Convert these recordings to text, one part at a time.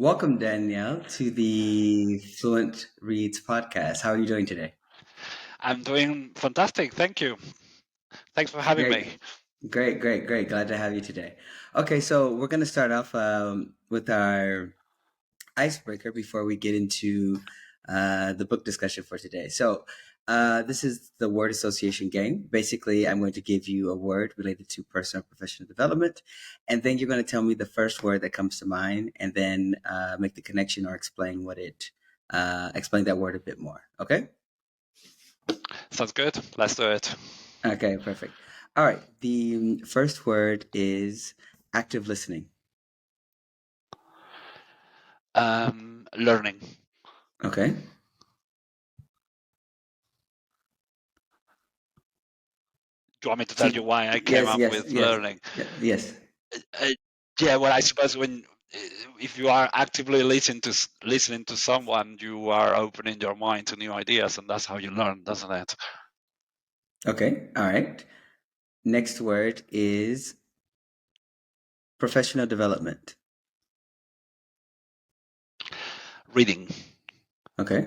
Welcome, Danielle, to the Fluent Reads podcast. How are you doing today? I'm doing fantastic. Thank you. Thanks for having Great, me. great. Glad to have you today. Okay, so we're going to start off with our icebreaker before we get into the book discussion for today. So, this is the word association game. Basically, I'm going to give you a word related to personal and professional development, and then you're going to tell me the first word that comes to mind, and then make the connection or explain that word a bit more. Okay? Sounds good. Let's do it. Okay, perfect. All right. The first word is active listening. Learning. Okay. Do you want me to tell you See, why I came yes, up yes, with yes, learning? yes. Uh, yeah, well, I suppose if you are actively listening to someone, you are opening your mind to new ideas, and that's how you learn, doesn't it? Okay. All right. Next word is professional development. Reading. Okay.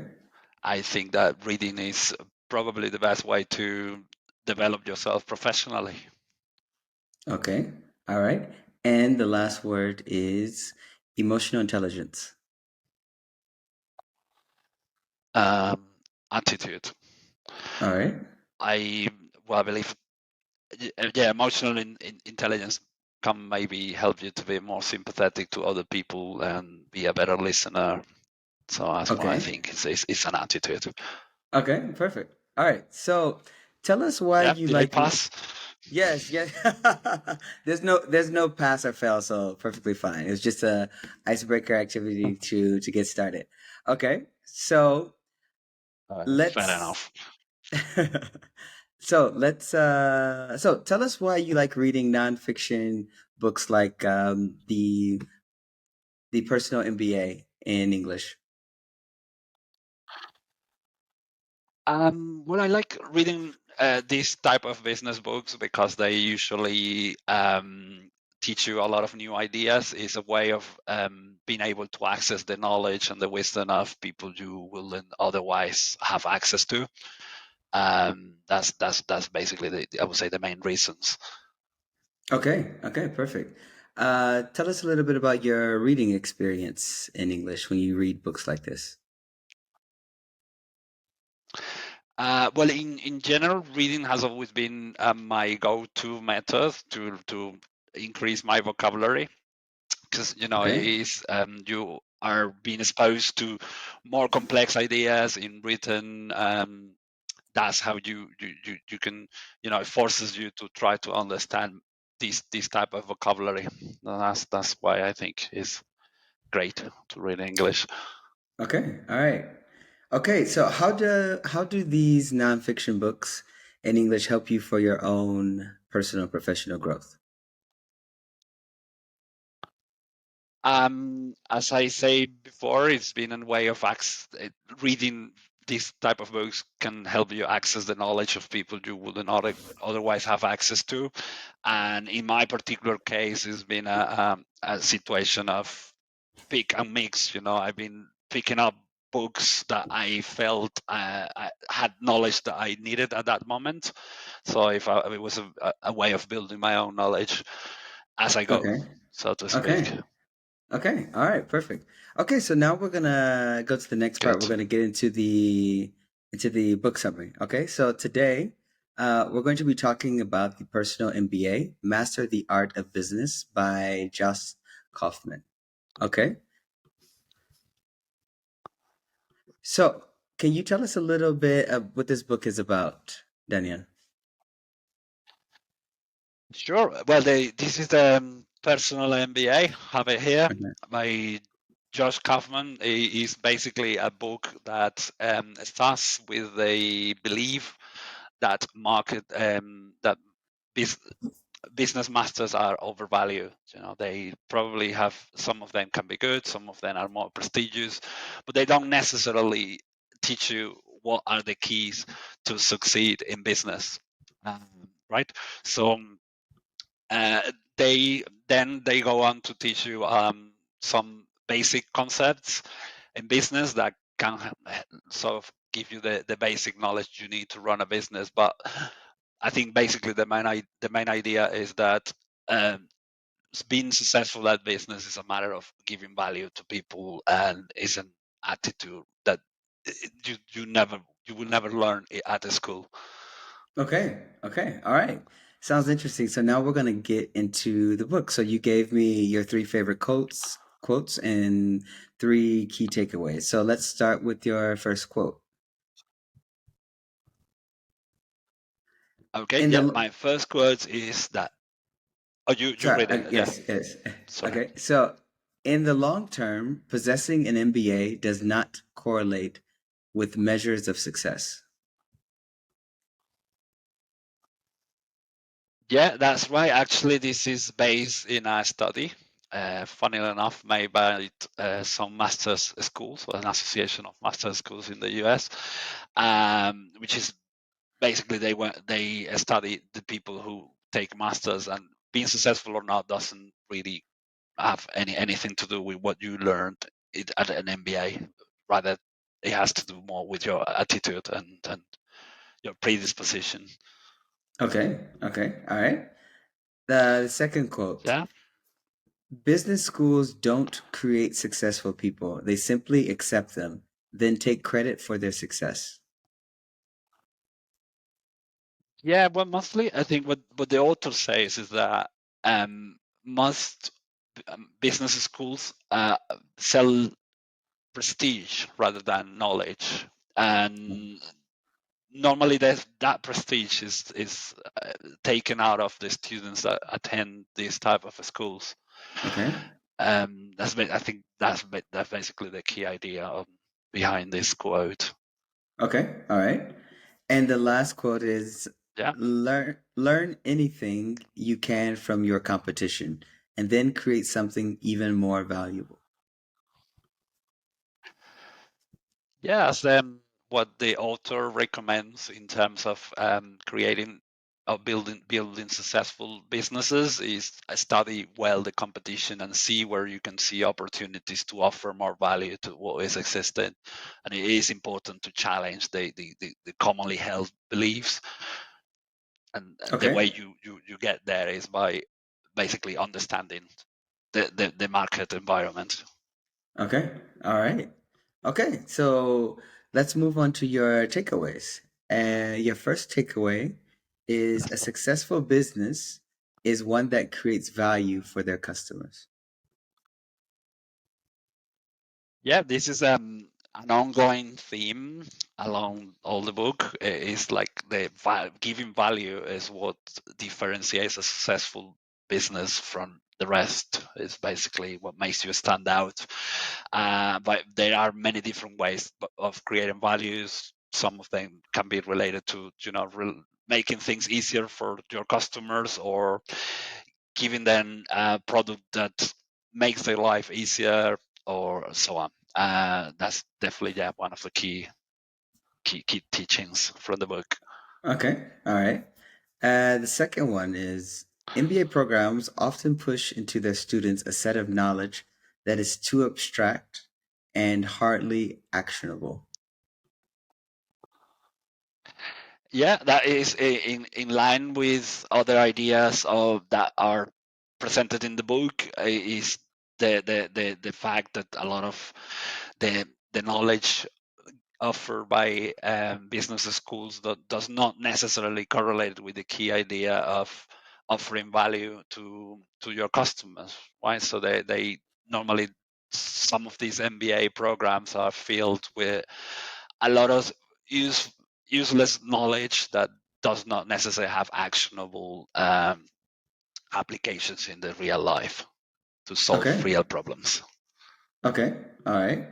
I think that reading is probably the best way to develop yourself professionally. Okay. All right. And the last word is emotional intelligence. Um, Attitude. All right. I well, I believe yeah, emotional intelligence can maybe help you to be more sympathetic to other people and be a better listener. So that's why I Okay. think it's an attitude. Okay. Perfect. All right. So tell us why Yeah, you did I like. pass? Yes, yes. There's no pass or fail, so perfectly fine. It's just a icebreaker activity to get started. Okay, so Fair let's enough. so tell us why you like reading nonfiction books like the Personal MBA in English. Well, I like reading these type of business books because they usually teach you a lot of new ideas. It's a way of being able to access the knowledge and the wisdom of people you wouldn't otherwise have access to. That's basically I would say the main reasons. Okay, okay, perfect. Tell us a little bit about your reading experience in English when you read books like this. Well, in general, reading has always been my go-to method to increase my vocabulary because Okay. you are being exposed to more complex ideas in written. That's how you can it forces you to try to understand this type of vocabulary. That's why I think it's great to read English. Okay, all right. Okay, so how do these nonfiction books in English help you for your own personal professional growth? As I say before, it's been a way of reading these type of books can help you access the knowledge of people you wouldn't otherwise have access to. And in my particular case, it's been a situation of pick and mix. I've been picking up books that I felt I had knowledge that I needed at that moment. So it was a way of building my own knowledge as I go, Okay, so to speak. okay, okay, all right, perfect. Okay, so now we're gonna go to the next part. We're Good. gonna get into the book summary. Okay, so today we're going to be talking about the Personal MBA, Master the Art of Business by Josh Kaufman. Okay, so can you tell us a little bit of what this book is about, Daniel? Sure. Well, this is the personal MBA. Have it here Okay. by Josh Kaufman. It is basically a book that starts with the belief that that bus- business masters are overvalued. They probably have some of them can be good, some of them are more prestigious, but they don't necessarily teach you what are the keys to succeed in business. Right? So uh, they go on to teach you some basic concepts in business that can sort of give you the basic knowledge you need to run a business. But I think basically the main idea is that um, being successful at business is a matter of giving value to people, and is an attitude that you will never learn at a school. Okay. Okay. All right. Sounds interesting. So now we're going to get into the book. So you gave me your three favorite quotes and three key takeaways. So let's start with your first quote. Okay, In yeah. the My first quote is that. Oh, you Sorry, read it, yeah. yes, yes. Sorry. Okay. So in the long term, possessing an MBA does not correlate with measures of success. Yeah, that's right. Actually, this is based in a study, funnily enough, made by some master's schools, or an association of master's schools in the US, which is basically they study the people who take masters, and being successful or not doesn't really have anything to do with what you learned at an MBA. Rather, it has to do more with your attitude and your predisposition. Okay. Okay. All right. The second quote. Yeah. Business schools don't create successful people. They simply accept them, then take credit for their success. Yeah, well, mostly I think what the author says is that most business schools sell prestige rather than knowledge, and normally that prestige is taken out of the students that attend these type of schools. Okay. I think that's basically the key idea behind this quote. Okay. All right. And the last quote is Yeah. learn anything you can from your competition and then create something even more valuable. Yes, what the author recommends in terms of creating or building successful businesses is study well the competition and see where you can see opportunities to offer more value to what is existing. And it is important to challenge the commonly held beliefs. And the way Okay. you get there is by basically understanding the market environment. Okay. All right. Okay. So let's move on to your takeaways. Your first takeaway is a successful business is one that creates value for their customers. Yeah, this is an ongoing theme along all the book. Is like giving value is what differentiates a successful business from the rest. Is basically what makes you stand out. But there are many different ways of creating values. Some of them can be related to making things easier for your customers, or giving them a product that makes their life easier, or so on. That's definitely one of the key teachings from the book. Okay. All right. The second one is MBA programs often push into their students a set of knowledge that is too abstract and hardly actionable. Yeah, that is in line with other ideas of that are presented in the book. Is the fact that a lot of the knowledge offered by business schools that does not necessarily correlate with the key idea of offering value to your customers, right? So they normally, some of these MBA programs are filled with a lot of use, useless knowledge that does not necessarily have actionable applications in the real life to solve Okay. real problems. Okay. All right.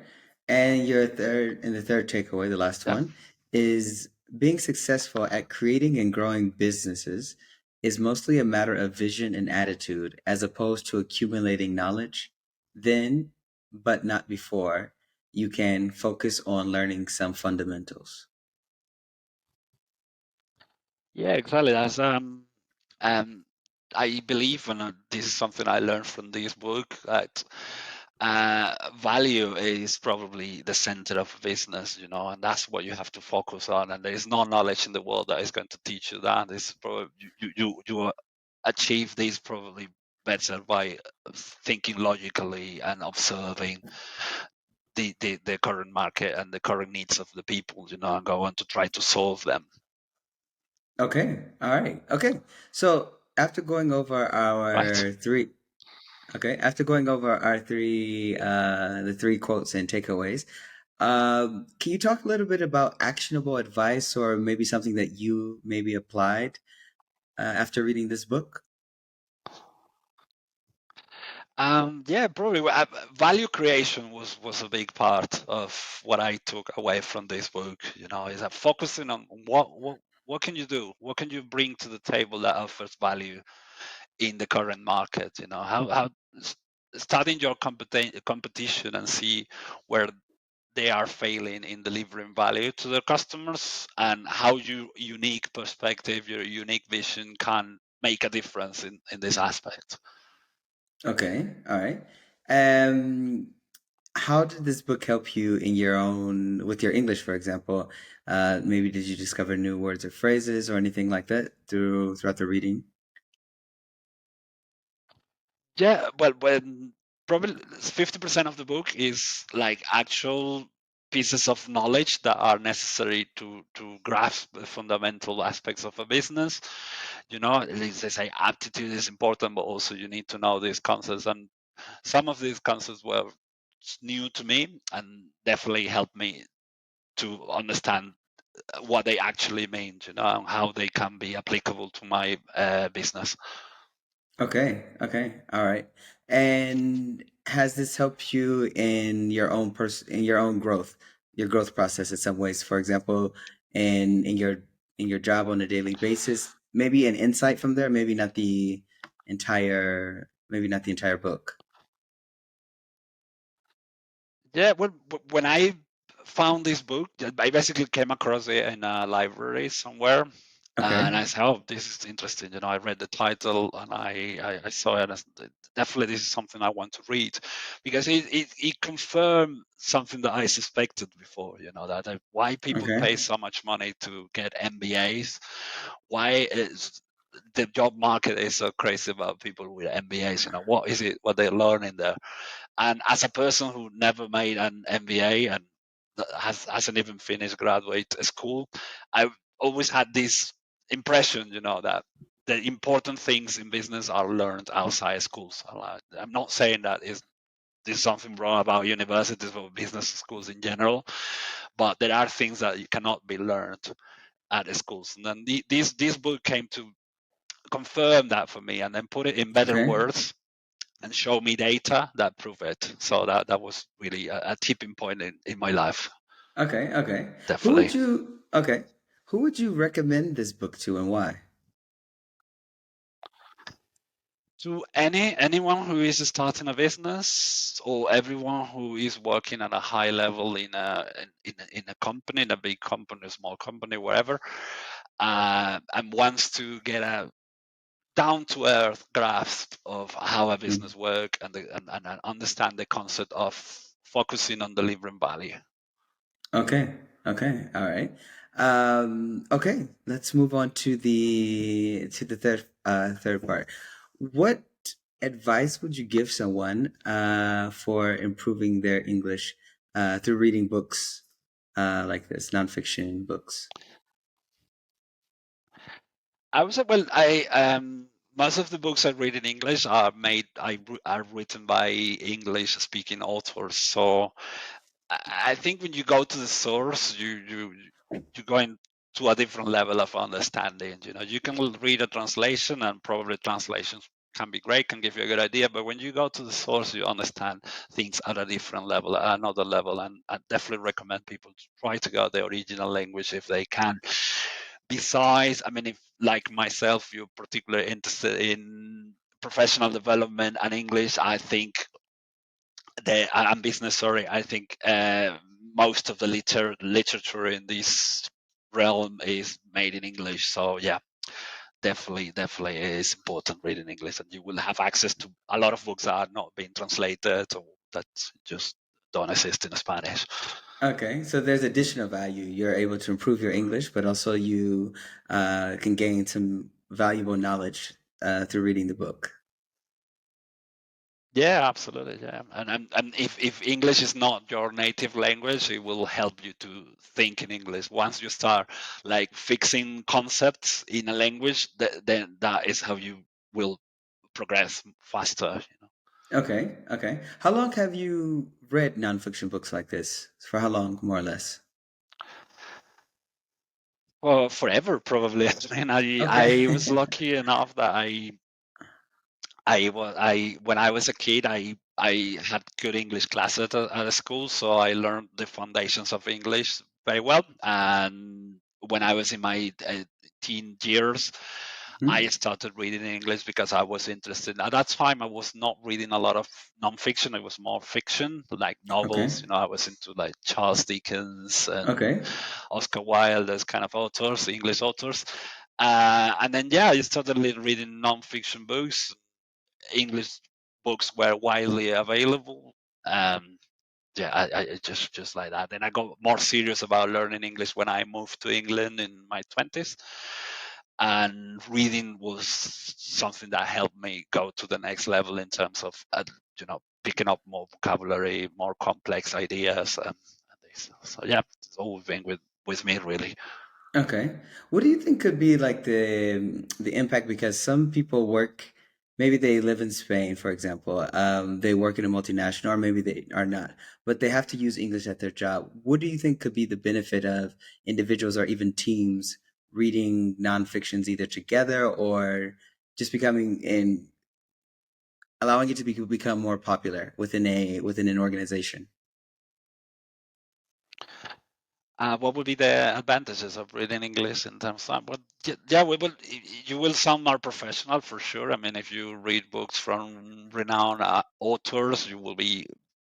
And the third takeaway, the last Yeah. one, is being successful at creating and growing businesses is mostly a matter of vision and attitude as opposed to accumulating knowledge. Then, but not before, you can focus on learning some fundamentals. Yeah, exactly. That's um, I believe, and this is something I learned from this book, that value is probably the center of a business, and that's what you have to focus on. And there is no knowledge in the world that is going to teach you that. It's probably you achieve this probably better by thinking logically and observing the current market and the current needs of the people, and go on to try to solve them. Okay. All right. Okay. So after going over Right. our three, okay, after going over our the three quotes and takeaways, can you talk a little bit about actionable advice or maybe something that you maybe applied after reading this book? Yeah, probably. Value creation was a big part of what I took away from this book. Is that focusing on what can you do, what can you bring to the table that offers value in the current market. How studying your competition and see where they are failing in delivering value to their customers, and how your unique perspective, your unique vision can make a difference in this aspect. Okay. All right. Um, how did this book help you in your own with your English, for example? Maybe did you discover new words or phrases or anything like that throughout the reading? Yeah, well, when probably 50% of the book is like actual pieces of knowledge that are necessary to grasp the fundamental aspects of a business. At least they say aptitude is important, but also you need to know these concepts. And some of these concepts were new to me and definitely helped me to understand what they actually mean, and how they can be applicable to my business. Okay, okay, all right. And has this helped you in your own in your own growth, your growth process in some ways? For example, in your job on a daily basis, maybe an insight from there, maybe not the entire book. Yeah, when I found this book, I basically came across it in a library somewhere, and Okay, I said, "Oh, this is interesting." I read the title and I saw it as definitely this is something I want to read, because it confirmed something that I suspected before. That why people okay, pay so much money to get MBAs, why is the job market is so crazy about people with MBAs. What is it? What they're learning there? And as a person who never made an MBA and hasn't even finished graduate school, I've always had this impression, that the important things in business are learned outside schools. I'm not saying that there's something wrong about universities or business schools in general, but there are things that cannot be learned at the schools. And then this book came to confirm that for me, and then put it in better okay, words and show me data that prove it. So that was really a tipping point in my life, okay, okay. definitely. Who would you recommend this book to and why? To anyone who is starting a business, or everyone who is working at a high level in a company, in a big company, a small company, wherever, and wants to get a down to earth grasp of how a Mm. business works, and understand the concept of focusing on delivering value. Okay. Okay. All right. Okay. Let's move on to the third part. What advice would you give someone for improving their English through reading books like this, nonfiction books? I would say, well, I most of the books I read in English are written by English speaking authors. So I think when you go to the source, you go into a different level of understanding. You can read a translation, and probably translations can be great, can give you a good idea. But when you go to the source, you understand things at a different level, at another level. And I definitely recommend people to try to go the original language if they can. Besides, I mean, if like myself, you're particularly interested in professional development and English, I think and business. Sorry, I think most of the literature in this realm is made in English. So yeah, definitely is important reading English, and you will have access to a lot of books that are not being translated, or that just don't exist in Spanish. Okay, so there's additional value. You're able to improve your English, but also you can gain some valuable knowledge through reading the book. Yeah, absolutely. Yeah, and if English is not your native language, it will help you to think in English. Once you start like fixing concepts in a language, then that is how you will progress faster. Okay, okay. How long have you read nonfiction books like this? For how long, more or less? Well, forever probably. I mean, I Okay. was lucky enough that I when I was a kid, I had good English classes at a school, so I learned the foundations of English very well. And when I was in my teen years, I Mhm. started reading in English because I was interested. At that time, I was not reading a lot of nonfiction. It was more fiction, like novels. Okay. I was into like Charles Dickens and Okay. Oscar Wilde, those kind of authors, English authors. And then, yeah, I started reading nonfiction books. English books were widely available. Um, yeah, I just like that. Then I got more serious about learning English when I moved to England in my 20s, and reading was something that helped me go to the next level in terms of picking up more vocabulary, more complex ideas, and this. So yeah, it's always been with me really. Okay. What do you think could be like the impact? Because some people work, maybe they live in Spain, for example. They work in a multinational, or maybe they are not, but they have to use English at their job. What do you think could be the benefit of individuals or even teams reading nonfictions either together or just becoming in allowing it to become more popular within an organization? What would be the advantages of reading English in terms of? Well, yeah, we will. You will sound more professional for sure. I mean, if you read books from renowned authors, you will be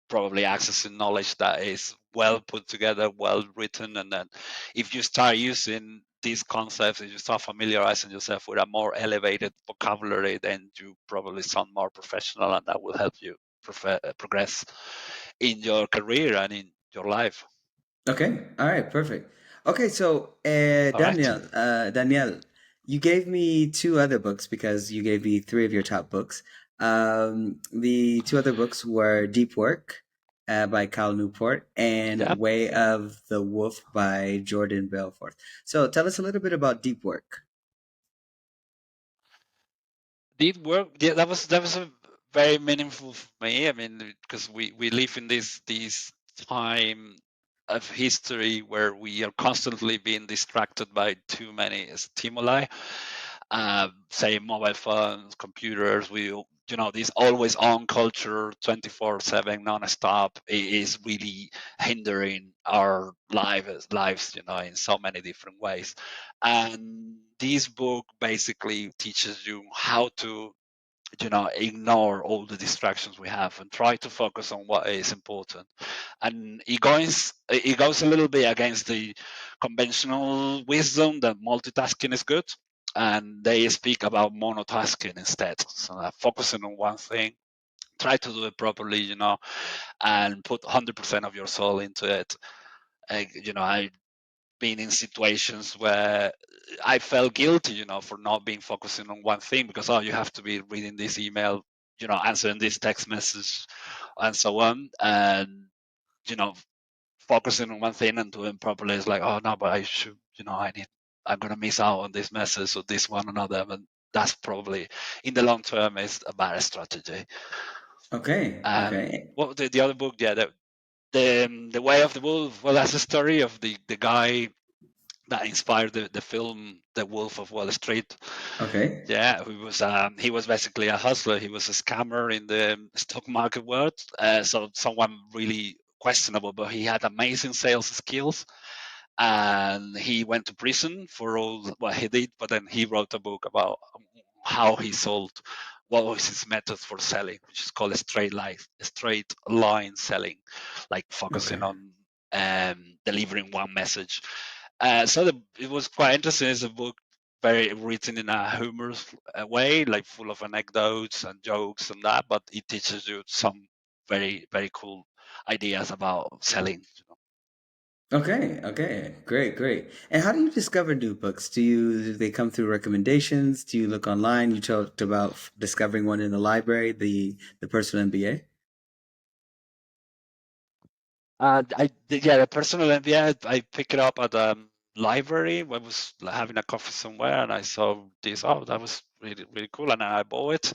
probably accessing knowledge that is well put together, well written, and then if you start using these concepts, if you start familiarizing yourself with a more elevated vocabulary, then you probably sound more professional, and that will help you progress in your career and in your life. Okay. All right. Perfect. Okay. So, All right. Danielle, you gave me two other books because you gave me three of your top books. The two other books were Deep Work by Cal Newport Yeah. and Way of the Wolf by Jordan Belfort. So, tell us a little bit about Deep Work. Did work. Yeah, that was a very meaningful for me. I mean, because we live in this time of history where we are constantly being distracted by too many stimuli. Say mobile phones, computers. This always on culture, 24/7, non-stop, is really hindering our lives. In so many different ways. And this book basically teaches you how to ignore all the distractions we have and try to focus on what is important. And it goes a little bit against the conventional wisdom that multitasking is good, and they speak about monotasking instead, so focusing on one thing, try to do it properly, and put 100% of your soul into it. I been in situations where I felt guilty, for not being focusing on one thing, because you have to be reading this email, answering this text message, and so on, and you know, focusing on one thing and doing properly is like, oh no, but I should, I'm gonna miss out on this message or this one another, and that's probably in the long term is a bad strategy. Okay. And Okay. what the other book, yeah, the Way of the Wolf. Well, that's the story of the guy that inspired the film The Wolf of Wall Street. Okay. Yeah, he was basically a hustler. He was a scammer in the stock market world. So someone really questionable, but he had amazing sales skills. And he went to prison for all what he did. But then he wrote a book about how he sold. What was his method for selling, which is called straight line selling, like focusing Okay. on delivering one message. It was quite interesting. It's a book very written in a humorous way, like full of anecdotes and jokes and that, but it teaches you some. very cool ideas about selling. Okay, okay, great, great. And how do you discover new books? Do they come through recommendations? Do you look online? You talked about discovering one in the library, the personal MBA. Yeah, the personal MBA, I picked it up at a library. I was having a coffee somewhere, and I saw this. Oh, that was really cool, and I bought it.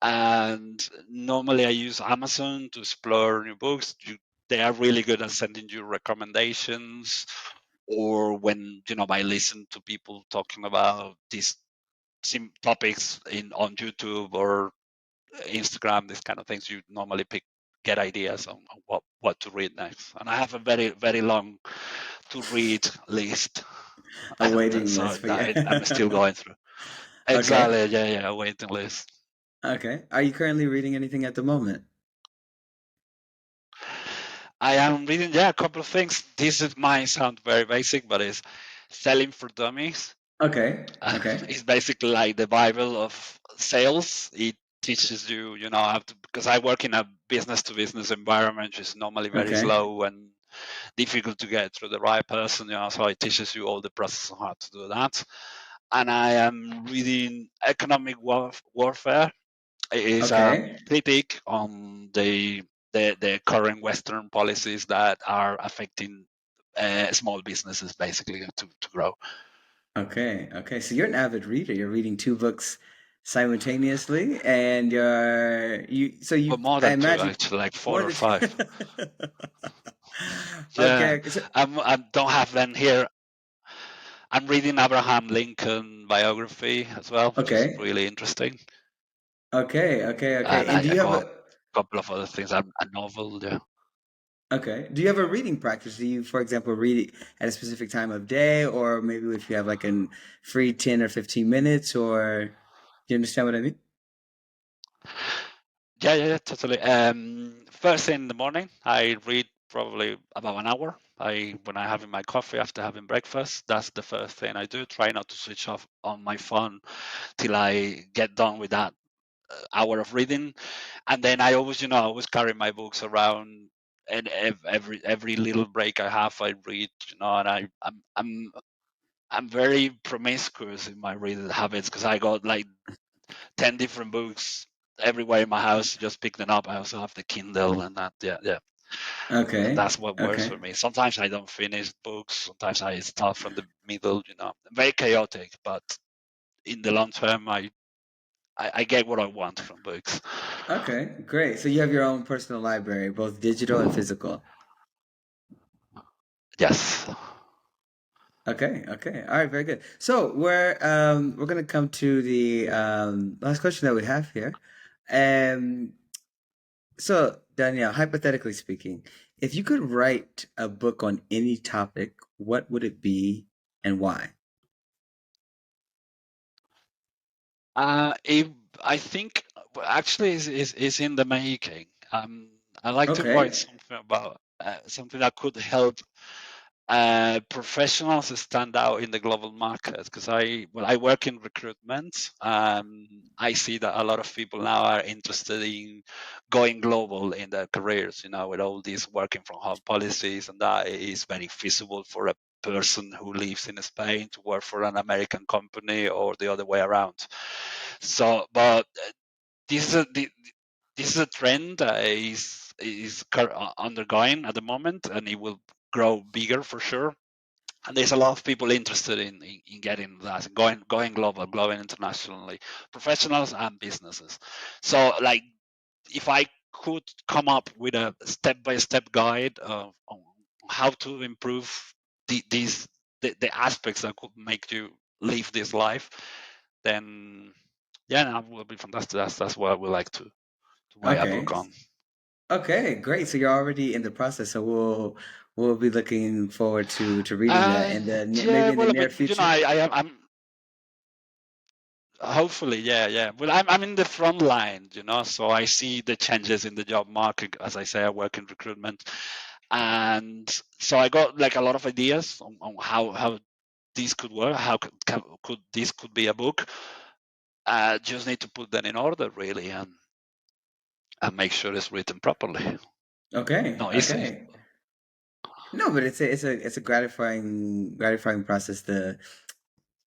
And normally, I use Amazon to explore new books. They are really good at sending you recommendations, or when I listen to people talking about these topics on YouTube or Instagram, these kind of things, you normally get ideas on what to read next. And I have a very long to read list, A waiting so list for you. I'm still going through. Okay, Exactly, yeah, a waiting list. okay. Are you currently reading anything at the moment? I am reading, yeah, a couple of things. Might sound very basic, but it's Selling for Dummies. Okay, okay, It's basically like the Bible of sales. It teaches you, how to, because I work in a business to business environment, which is normally very okay, slow and difficult to get through the right person, so it teaches you all the process on how to do that. And I am reading Economic Warfare. It is a okay, critique on the current Western policies that are affecting small businesses basically to grow. okay, okay. So you're an avid reader. You're reading two books simultaneously, and But you more I than two, imagine actually, like more four or than five. Yeah, okay, okay. So, I don't have them here. I'm reading Abraham Lincoln biography as well, which is okay, really interesting. okay, okay, okay. And And do I you have got a a couple of other things. A novel, yeah. okay? Do you have a reading practice? Do you, for example, read it at a specific time of day, or maybe if you have like a free 10 or 15 minutes, or do you understand what I mean? Yeah, totally. First thing in the morning, I read probably about an hour. When I having my coffee after having breakfast, that's the first thing I do. Try not to switch off on my phone till I get done with that hour of reading, and then I always, I always carry my books around. And every little break I have, I read. And I'm very promiscuous in my reading habits because I got like 10 different books everywhere in my house. Just pick them up. I also have the Kindle and that. Yeah. Okay, That's what works okay, for me. Sometimes I don't finish books. Sometimes I start from the middle. Very chaotic, but in the long term, I get what I want from books. okay. Great. So you have your own personal library, both digital and physical. Yes. Okay, okay. All right, very good. So we're gonna come to the last question that we have here. Um so Danielle, hypothetically speaking, if you could write a book on any topic, what would it be and why? It, I think actually is in the making. I like to write Okay. something about something that could help professionals stand out in the global market because I work in recruitment. I see that a lot of people now are interested in going global in their careers. With all these working from home policies, and that is very feasible for a person who lives in Spain to work for an American company or the other way around. So, but this is a this is a trend that is undergoing at the moment, and it will grow bigger for sure. And there's a lot of people interested in getting that, going global, going internationally, professionals and businesses. So, like, if I could come up with a step-by-step guide on how to improve the aspects that could make you live this life, then yeah, that would be fantastic. That's what I would like to write a book Okay. on. Okay, great. So you're already in the process. So we'll be looking forward to reading that in the maybe Yeah, in the well, near but future. I'm hopefully, yeah. Well, I'm in the front line, so I see the changes in the job market. As I say, I work in recruitment, and so I got like a lot of ideas on how this could work. How could this could be a book? Just need to put that in order, really, and and make sure it's written properly. Okay, Not easy. okay. No, but it's a gratifying process.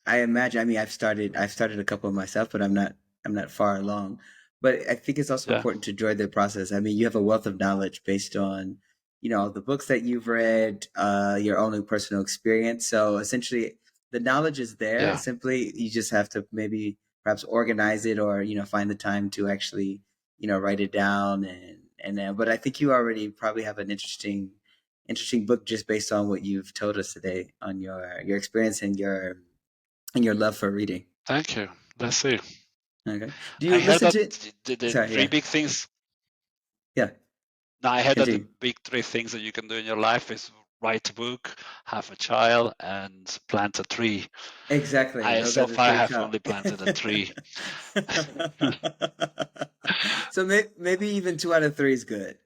I imagine. I mean, I've started a couple myself, but I'm not far along. But I think it's also Yeah, important to enjoy the process. I mean, you have a wealth of knowledge based on, the books that you've read, your own personal experience. So essentially, the knowledge is there. yeah. Simply, you just have to maybe perhaps organize it, or find the time to actually write it down. But I think you already probably have an interesting book just based on what you've told us today on your experience and your love for reading. Thank you. Let's see. Okay. Do I you heard listen that to? the Sorry. three Yeah. big things. Yeah. Now, I heard that the Continue. big three things that you can do in your life is write a book, have a child, and plant a tree. Exactly. I Those are so the far three have top. only planted a tree. So maybe even 2 out of 3 is good.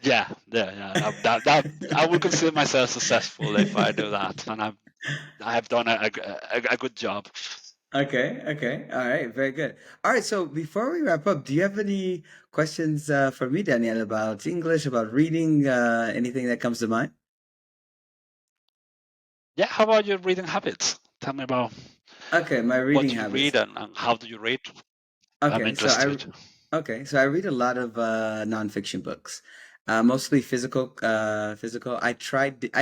Yeah. That I would consider myself successful if I do that, and I have done a good job. Okay. Okay. All right. Very good. All right. So before we wrap up, do you have any questions for me, Danielle, about English, about reading, anything that comes to mind? Yeah, how about your reading habits? Tell me about Okay. My what reading you habits. read and how do you read? I'm Okay, so interested. I read a lot of nonfiction books, mostly physical. I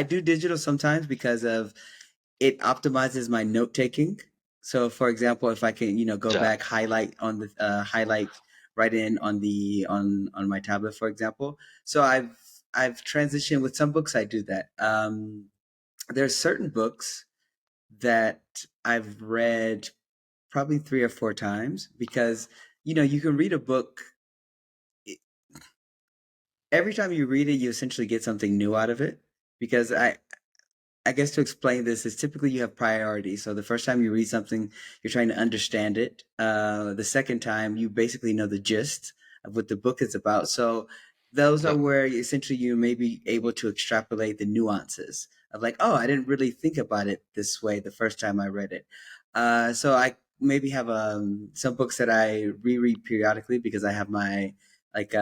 do digital sometimes because of it optimizes my note taking. So, for example, if I can, go Yeah, back, highlight right in on my tablet, for example. So I've transitioned with some books. I do that. There's certain books that I've read probably 3 or 4 times because you can read a book every time you read it, you essentially get something new out of it. Because I guess to explain this is typically you have priorities. So the first time you read something, you're trying to understand it. The second time, you basically know the gist of what the book is about. So those are yeah. where essentially you may be able to extrapolate the nuances of like, oh, I didn't really think about it this way the first time I read it. So I maybe have some books that I reread periodically because I have my like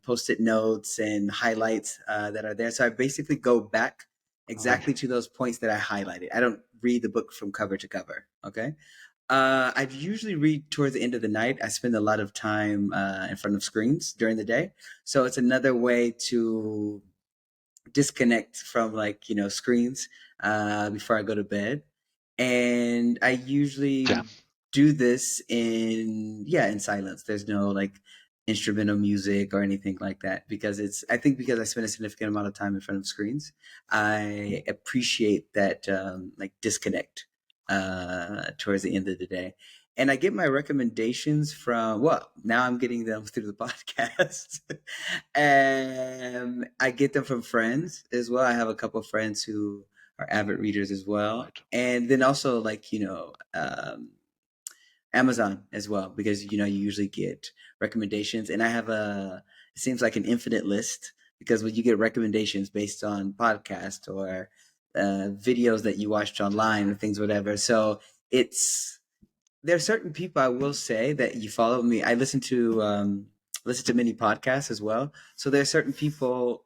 post-it notes and highlights that are there. So I basically go back Okay. exactly to those points that I highlighted. I don't read the book from cover to cover. Okay. I usually read towards the end of the night. I spend a lot of time in front of screens during the day. So it's another way to disconnect from like screens before I go to bed, and I Yeah. usually do this in silence. There's no like instrumental music or anything like that because I think because I spend a significant amount of time in front of screens, I appreciate that like disconnect towards the end of the day. And I get my recommendations from, well, now I'm getting them through the podcast. And I get them from friends as well. I have a couple of friends who are avid readers as well. Right. And then also like, Amazon as well, because you usually get recommendations. And I have it seems like an infinite list because when you get recommendations based on podcasts or videos that you watched online or things, whatever. So it's there are certain people I will say that you follow me. I listen to many podcasts as well. So there are certain people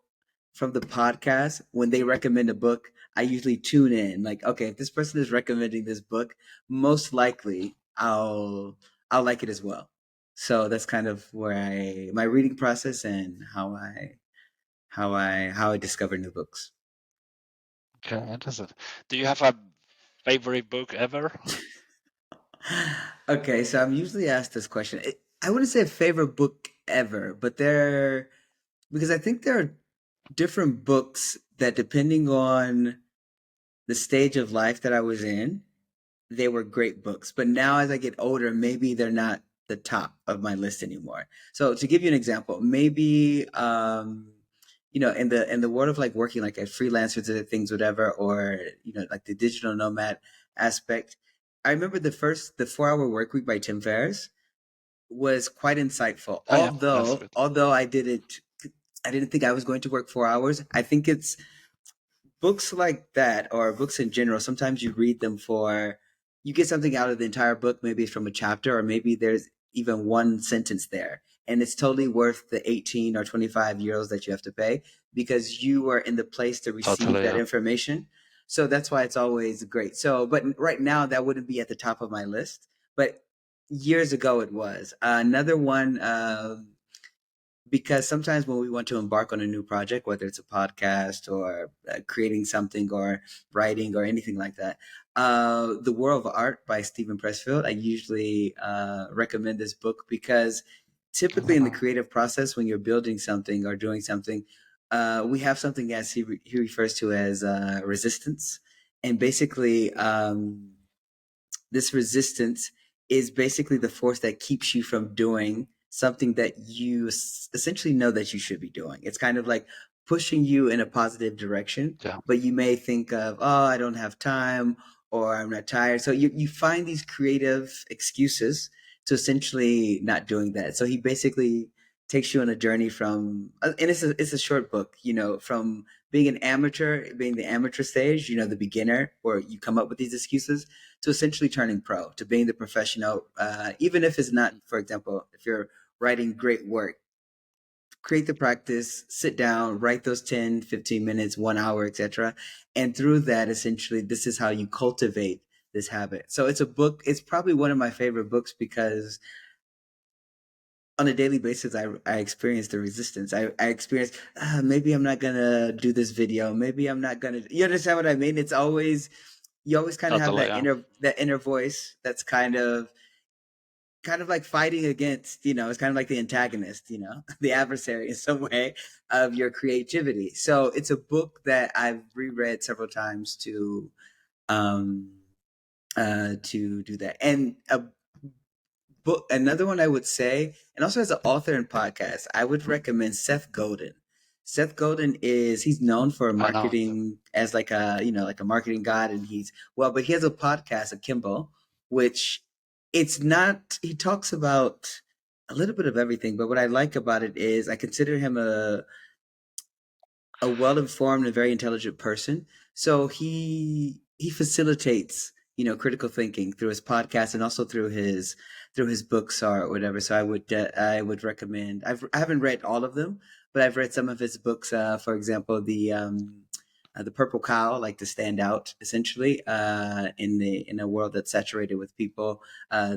from the podcast when they recommend a book, I usually tune in. Like, okay, if this person is recommending this book, most likely I'll like it as well. So that's kind of where my reading process and how I discover new books. Okay, interesting. Do you have a favorite book ever? Okay, so I'm usually asked this question. I wouldn't say a favorite book ever, but because I think there are different books that, depending on the stage of life that I was in, they were great books. But now, as I get older, maybe they're not the top of my list anymore. So, to give you an example, maybe in the world of like working like as freelancers and things, whatever, or like the digital nomad aspect. I remember the 4 Hour Work Week by Tim Ferriss was quite insightful. Oh yeah, that's Although good. although I didn't think I was going to work 4 hours. I think it's books like that or books in general. Sometimes you read them for you get something out of the entire book. Maybe it's from a chapter, or maybe there's even one sentence there. And it's totally worth the 18 or 25 euros that you have to pay because you are in the place to receive Totally, that yeah. information. So that's why it's always great. So, but right now that wouldn't be at the top of my list, but years ago it was. Another one, because sometimes when we want to embark on a new project, whether it's a podcast or creating something or writing or anything like that, The World of Art by Stephen Pressfield, I usually recommend this book because typically in the creative process, when you're building something or doing something, we have something as he refers to as resistance. And basically, this resistance is basically the force that keeps you from doing something that you essentially know that you should be doing. It's kind of like pushing you in a positive direction, Yeah, but you may think of, oh, I don't have time or I'm not tired. So you find these creative excuses to essentially not doing that. So he basically takes you on a journey from, and it's a short book, from being an amateur, being the amateur stage, the beginner, where you come up with these excuses, to essentially turning pro, to being the professional, even if it's not, for example, if you're writing great work, create the practice, sit down, write those 10, 15 minutes, 1 hour, etc. And through that, essentially, this is how you cultivate this habit. So it's a book, it's probably one of my favorite books because on a daily basis, I experience the resistance. I experience, maybe I'm not going to do this video. Maybe I'm not going to, you understand what I mean? It's always, you always kind of have totally, yeah. that inner voice that's kind of like fighting against, it's kind of like the antagonist, the adversary in some way of your creativity. So it's a book that I've reread several times um to do that. And a book, another one I would say, and also as an author and podcast, I would recommend Seth Godin. Seth Godin he's known for I know. marketing as like a marketing god, and but he has a podcast, Akimbo, which it's not, he talks about a little bit of everything, but what I like about it is I consider him a well-informed and very intelligent person. So he facilitates, critical thinking through his podcast and also through his books or whatever. So I would recommend. I haven't read all of them, but I've read some of his books. For example, the Purple Cow, like to stand out essentially in a world that's saturated with people.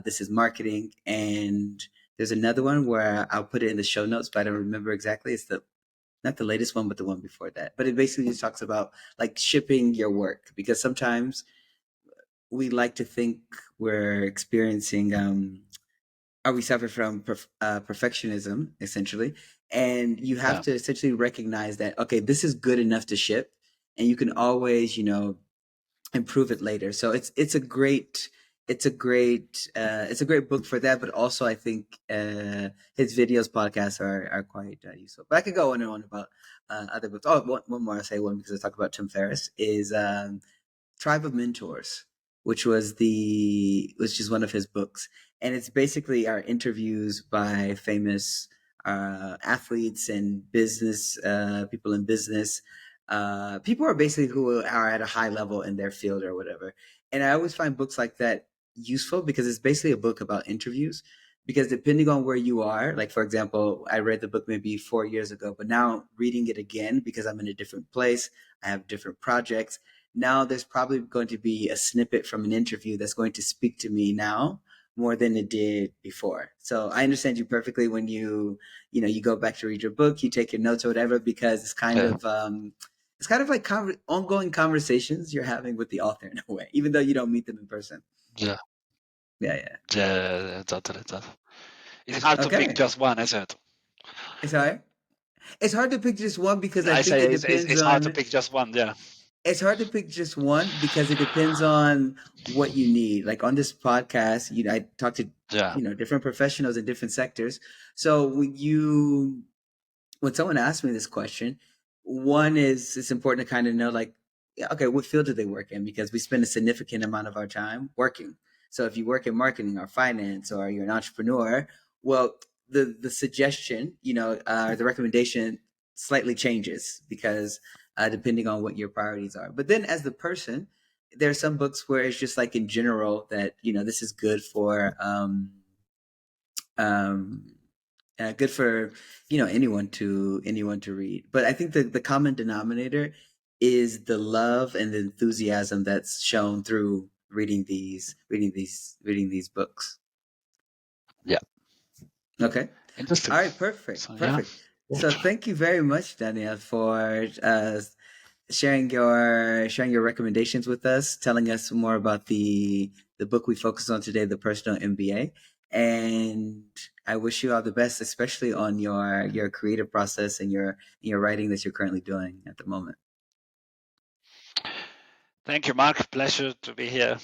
This is marketing, and there's another one where I'll put it in the show notes, but I don't remember exactly. It's the not the latest one, but the one before that. But it basically just talks about like shipping your work because sometimes we like to think we're experiencing, or we suffer from perfectionism, essentially. And you have Yeah, to essentially recognize that, okay, this is good enough to ship. And you can always, improve it later. So it's a great book for that. But also, I think his videos, podcasts are quite useful. But I could go on and on about other books. Oh, one more. I'll say one because I talk about Tim Ferriss is Tribe of Mentors, which is one of his books, and it's basically our interviews by famous athletes and business people in business. People are basically who are at a high level in their field or whatever. And I always find books like that useful because it's basically a book about interviews. Because depending on where you are, like for example, I read the book maybe 4 years ago, but now reading it again because I'm in a different place, I have different projects. Now there's probably going to be a snippet from an interview that's going to speak to me now more than it did before. So I understand you perfectly when you go back to read your book, you take your notes or whatever, because yeah, it's kind of like ongoing conversations you're having with the author in a way, even though you don't meet them in person. yeah, Yeah, yeah. yeah, totally, totally. It's hard to pick Okay. just one, isn't it? Sorry. It's hard to pick just one because I I think say it depends it's hard to on pick just one. Yeah, it's hard to pick just one because it depends on what you need. Like on this podcast, I talk to yeah, different professionals in different sectors. So when someone asks me this question, one is it's important to kind of know like, yeah, okay, what field do they work in? Because we spend a significant amount of our time working. So if you work in marketing or finance or you're an entrepreneur, well, the suggestion, the recommendation slightly changes because depending on what your priorities are. But then as the person, there are some books where it's just like in general that this is good for Um, good for anyone to read. But I think the common denominator is the love and the enthusiasm that's shown through reading these books. Yeah, Okay. interesting. All right. Perfect. So yeah, Perfect. So thank you very much, Danielle, for sharing your recommendations with us, telling us more about the book we focused on today, The Personal MBA. And I wish you all the best, especially on your creative process and your writing that you're currently doing at the moment. thank you, Mark. Pleasure to be here.